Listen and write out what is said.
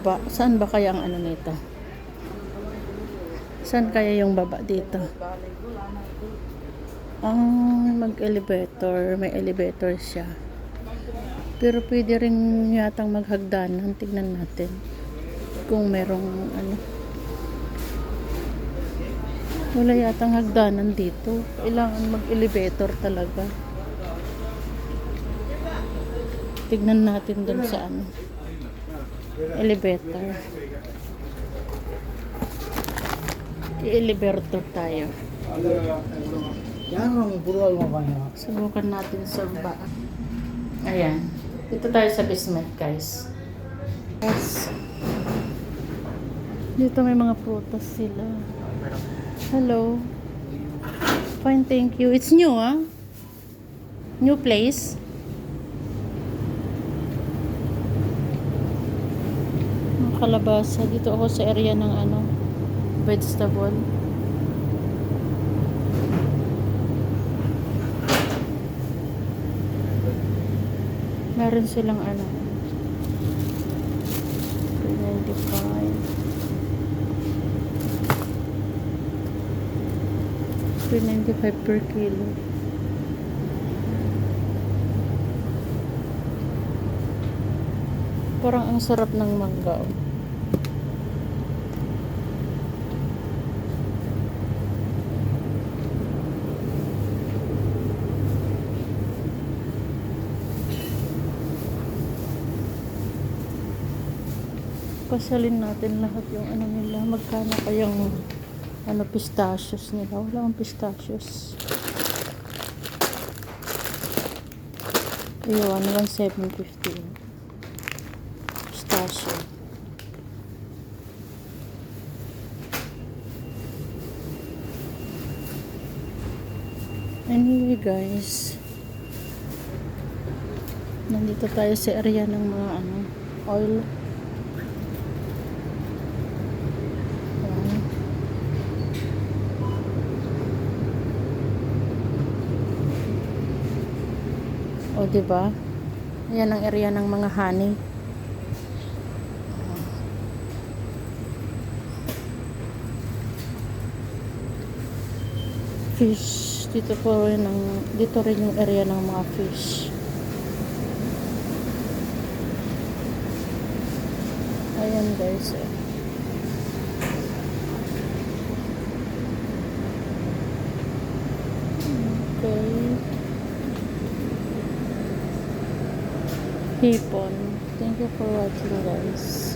baba. Saan ba kaya ang ano nito? Saan kaya yung baba dito? Mag-elevator. May elevator siya. Pero pwede rin yatang maghagdanan. Tignan natin. Kung merong ano. Wala yatang hagdanan dito. Kailangan mag-elevator talaga. Tignan natin dun sa ano. Elevator. I-elevator tayo. Subukan natin sa baba. Ayan. Dito tayo sa basement, guys. Yes. Dito may mga prutas sila. Hello. Fine, thank you. It's new, ah? New place? Mga kalabasa. Dito ako sa area ng ano, vegetable. Meron silang ano, 395 per kilo. Parang ang sarap ng mangga. Pasalin natin lahat yung ano nila. Magkano kayang ano pistachios nila. Wala akong pistachios. Ayun, 1,750. Pistachio. Anyway guys, nandito tayo sa area ng mga ano, oil. O, diba? Ayan ang area ng mga honey. Fish. Dito rin yung area ng mga fish. Ayan guys. Okay. Hipon. Thank you for watching guys.